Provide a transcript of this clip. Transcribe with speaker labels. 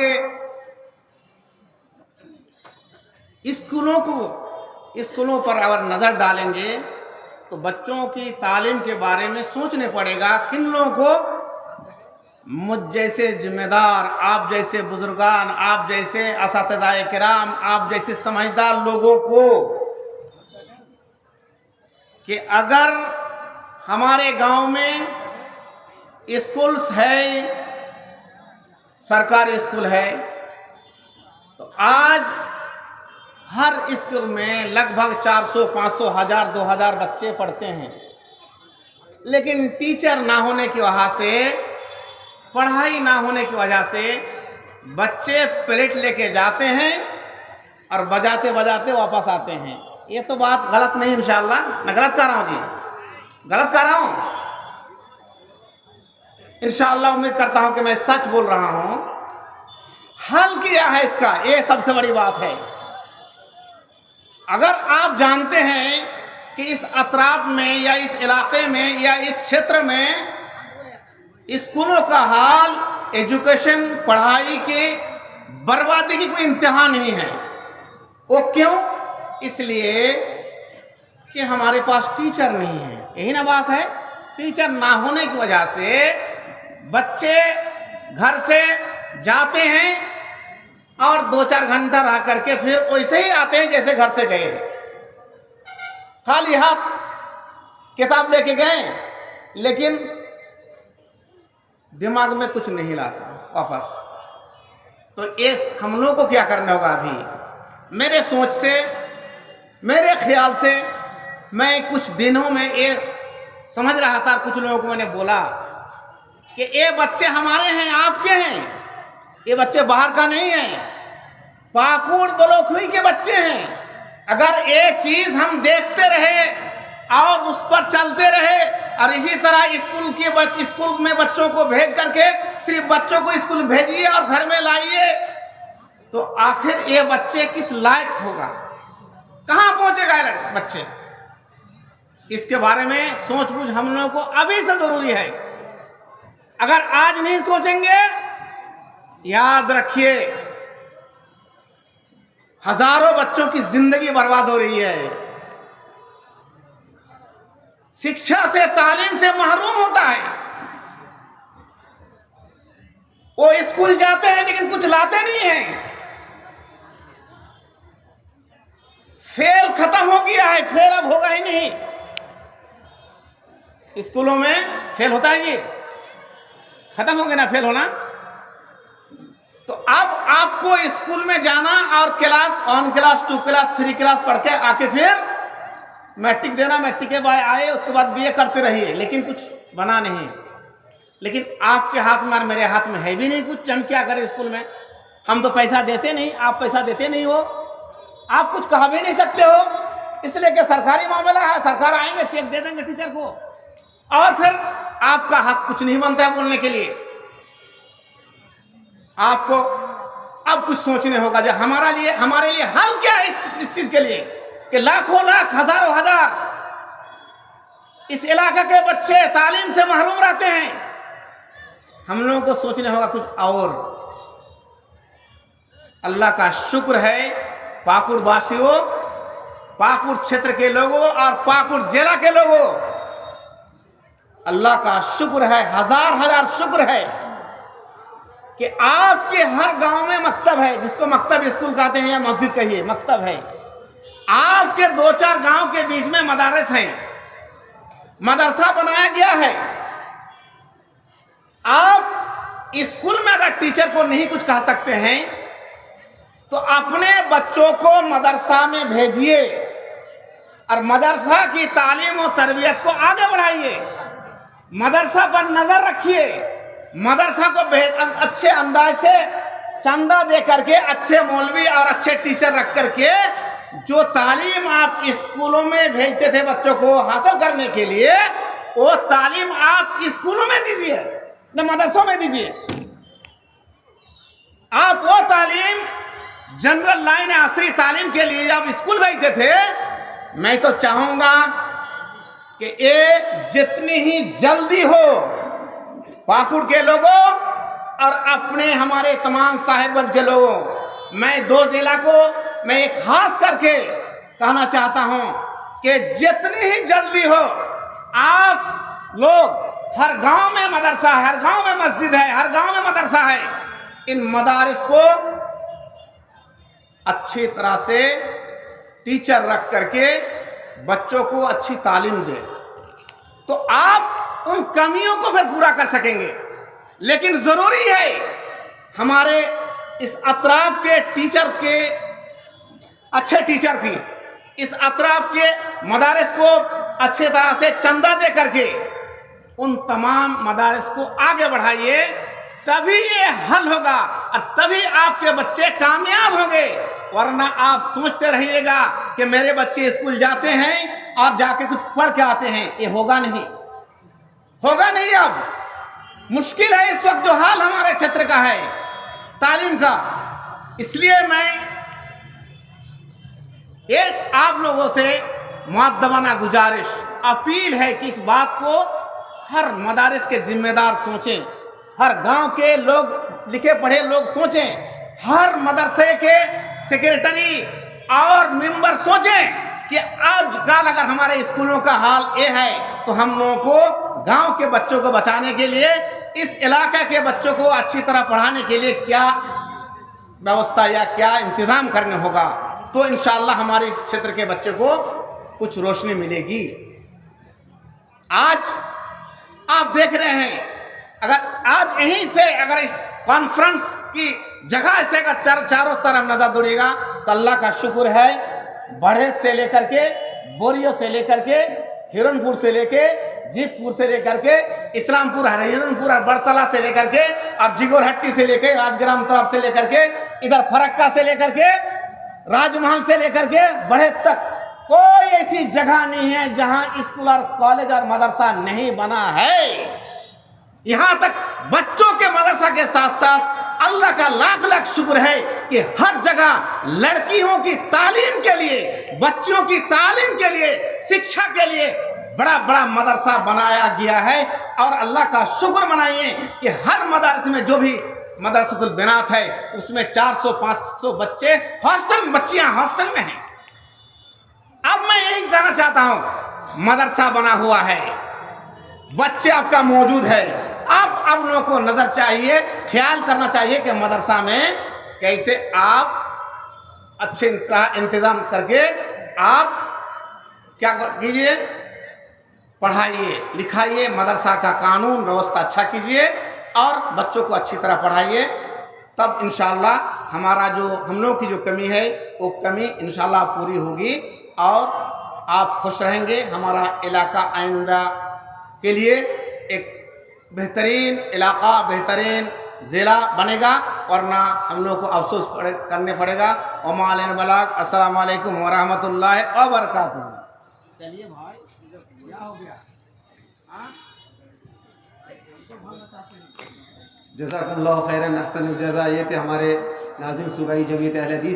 Speaker 1: के स्कूलों पर अगर नज़र डालेंगे तो बच्चों की तालीम के बारे में सोचने पड़ेगा किन लोगों को, मुझ जैसे जिम्मेदार, आप जैसे बुजुर्गान, आप जैसे असातिज़ाए किराम, आप जैसे समझदार लोगों को, कि अगर हमारे गांव में स्कूल्स है, सरकारी स्कूल है, तो आज हर स्कूल में लगभग 400, 500, 1000, 2000 बच्चे पढ़ते हैं, लेकिन टीचर ना होने की वजह से, पढ़ाई ना होने की वजह से बच्चे प्लेट लेके जाते हैं और बजाते बजाते वापस आते हैं। ये तो बात गलत नहीं, इंशाअल्लाह मैं गलत कह रहा हूँ जी, गलत कह रहा हूँ? इंशाअल्लाह उम्मीद करता हूँ कि मैं सच बोल रहा हूँ। हल किया है इसका, ये सबसे बड़ी बात है। अगर आप जानते हैं कि इस अतराफ में या इस इलाके में या इस क्षेत्र में स्कूलों का हाल, एजुकेशन, पढ़ाई के बर्बादी की कोई इंतहा नहीं है, वो क्यों? इसलिए कि हमारे पास टीचर नहीं है। यही ना बात है। टीचर ना होने की वजह से बच्चे घर से जाते हैं और 2-4 घंटा रह करके फिर वैसे ही आते हैं जैसे घर से गए, खाली हाथ किताब लेके गए, लेकिन दिमाग में कुछ नहीं लाता वापस। तो इस हम लोगों को क्या करना होगा? अभी मेरे सोच से, मेरे ख्याल से, मैं कुछ दिनों में ये समझ रहा था, कुछ लोगों को मैंने बोला कि ये बच्चे हमारे हैं, आपके हैं, ये बच्चे बाहर का नहीं है, पाकुड़ बलोखुई के बच्चे हैं। अगर ये चीज हम देखते रहे और उस पर चलते रहे और इसी तरह स्कूल में बच्चों को भेज करके सिर्फ बच्चों को स्कूल भेजिए और घर में लाइए, तो आखिर ये बच्चे किस लायक होगा? कहां पहुंचेगा ये बच्चे? इसके बारे में सोच बूझ हम लोगों को अभी से जरूरी है। अगर आज नहीं सोचेंगे, याद रखिए हजारों बच्चों की जिंदगी बर्बाद हो रही है। शिक्षा से, तालीम से महरूम होता है। वो स्कूल जाते हैं लेकिन कुछ लाते नहीं हैं। फेल खत्म हो गया है, फेल अब होगा ही नहीं। स्कूलों में फेल होता है, ये खत्म हो गया ना फेल होना। तो अब आपको स्कूल में जाना और क्लास 1 क्लास 2 क्लास 3 क्लास पढ़ के आके फिर मैट्रिक देना, मैट्रिक के बाद आए उसके बाद बीए करते रहिए, लेकिन कुछ बना नहीं। लेकिन आपके हाथ में और मेरे हाथ में है भी नहीं कुछ, हम क्या करें? स्कूल में हम तो पैसा देते नहीं, आप पैसा देते नहीं हो, आप कुछ कहा भी नहीं सकते हो, इसलिए कि सरकारी मामला है, सरकार आएंगे चेक दे देंगे टीचर को और फिर आपका हक कुछ नहीं बनता है बोलने के लिए। आपको अब कुछ सोचने होगा जो हमारे लिए हल क्या है इस चीज के लिए कि लाखों लाख, हजारों हजार इस इलाका के बच्चे तालीम से महरूम रहते हैं। हम लोगों को सोचने होगा कुछ और। अल्लाह का शुक्र है, पाकुड़ वासियों, पाकुड़ क्षेत्र के लोगों और पाकुड़ जिला के लोगों, अल्लाह का शुक्र है, हजार हजार शुक्र है कि आपके हर गांव में मकतब है, जिसको मकतब स्कूल कहते हैं या मस्जिद कहिए, मकतब है। आपके 2-4 गांव के बीच में मदारस हैं, मदरसा बनाया गया है। आप स्कूल में अगर टीचर को नहीं कुछ कह सकते हैं तो अपने बच्चों को मदरसा में भेजिए और मदरसा की तालीम और तरबियत को आगे बढ़ाइए। मदरसा पर नजर रखिए, मदरसा को अच्छे अंदाज से चंदा दे करके, अच्छे मौलवी और अच्छे टीचर रख करके जो तालीम आप स्कूलों में भेजते थे बच्चों को हासिल करने के लिए, वो तालीम आप स्कूलों में दीजिए, न मदरसों में दीजिए। आप वो तालीम जनरल लाइन असरी तालीम के लिए आप स्कूल भेजते थे। मैं तो चाहूंगा कि ये जितनी ही जल्दी हो पाकुड़ के लोगों और अपने हमारे तमाम साहिबगंज के लोगों, मैं 2 जिला को मैं एक खास करके कहना चाहता हूं कि जितनी ही जल्दी हो आप लोग, हर गांव में मदरसा है, हर गांव में मस्जिद है, हर गांव में मदरसा है, इन मदारिस को अच्छी तरह से टीचर रख करके बच्चों को अच्छी तालीम दे, तो आप उन कमियों को फिर पूरा कर सकेंगे। लेकिन जरूरी है हमारे इस अतराफ के टीचर के, अच्छे टीचर की, इस अतराफ के मदारिस को अच्छे तरह से चंदा दे करके उन तमाम मदारिस को आगे बढ़ाइए, तभी ये हल होगा और तभी आपके बच्चे कामयाब होंगे। वरना आप सोचते रहिएगा कि मेरे बच्चे स्कूल जाते हैं और जाके कुछ पढ़ के आते हैं, ये होगा नहीं, होगा नहीं। अब मुश्किल है इस वक्त जो हाल हमारे क्षेत्र का है तालीम का। इसलिए मैं एक आप लोगों से मुअद्दबाना गुजारिश, अपील है कि इस बात को हर मदारिस के जिम्मेदार सोचें, हर गांव के लोग, लिखे पढ़े लोग सोचें, हर मदरसे के सेक्रेटरी और मेंबर सोचें कि आजकल अगर हमारे स्कूलों का हाल ये है तो हम लोगों को गांव के बच्चों को बचाने के लिए, इस इलाके के बच्चों को अच्छी तरह पढ़ाने के लिए क्या व्यवस्था या क्या इंतज़ाम करने होगा, तो इंशाअल्लाह हमारे इस क्षेत्र के बच्चे को कुछ रोशनी मिलेगी। आज आप देख रहे हैं, अगर आज यहीं से अगर इस कॉन्फ्रेंस की जगह से अगर चारों तरफ नजर दौड़ेगा तो अल्लाह का शुक्र है, बढ़े से लेकर के, बोरियो से लेकर के, हिरनपुर से लेके, जीतपुर से लेकर के, इस्लामपुर, हिरनपुर और बड़तला से लेकर के, और जिगोरहट्टी से लेकर राजग्राम तरफ से लेकर के, इधर फरक्का से लेकर के, राजमहल से लेकर के बढ़े तक कोई ऐसी जगह नहीं है जहां स्कूल और कॉलेज और मदरसा नहीं बना है। यहां तक बच्चों के मदरसा के साथ साथ अल्लाह का लाख लाख शुक्र है कि हर जगह लड़कियों की तालीम के लिए, बच्चियों की तालीम के लिए, शिक्षा के लिए बड़ा बड़ा मदरसा बनाया गया है। और अल्लाह का शुक्र मनाइए कि हर मदरसे में जो भी मदरसतुल बिनात है उसमें 400-500 बच्चे हॉस्टल, बच्चियां हॉस्टल में हैं। अब मैं यही कहना चाहता हूं, मदरसा बना हुआ है, बच्चे आपका मौजूद है, आप लोगों को नजर चाहिए, ख्याल करना चाहिए कि मदरसा में कैसे आप अच्छे इंतजाम करके आप क्या कीजिए, पढ़ाइए, लिखाइए, मदरसा का कानून व्यवस्था अच्छा कीजिए और बच्चों को अच्छी तरह पढ़ाइए। तब इंशाअल्लाह हमारा जो हम लोगों की जो कमी है वो कमी इंशाअल्लाह पूरी होगी और आप खुश रहेंगे। हमारा इलाका आइंदा के लिए एक बेहतरीन इलाका, बेहतरीन ज़िला बनेगा, वरना हम लोग को अफसोस करने पड़ेगा। वमा अलैना बलाग। अस्सलाम वालेकुम वरहमतुल्लाहि व बरकातुहू। चलिए भाई, क्या हो गया?
Speaker 2: जज़ाकल्लाहु खैरन, अहसनुल जज़ा। ये थे हमारे नाज़िम सूबाई जमीयत अहले हदीस।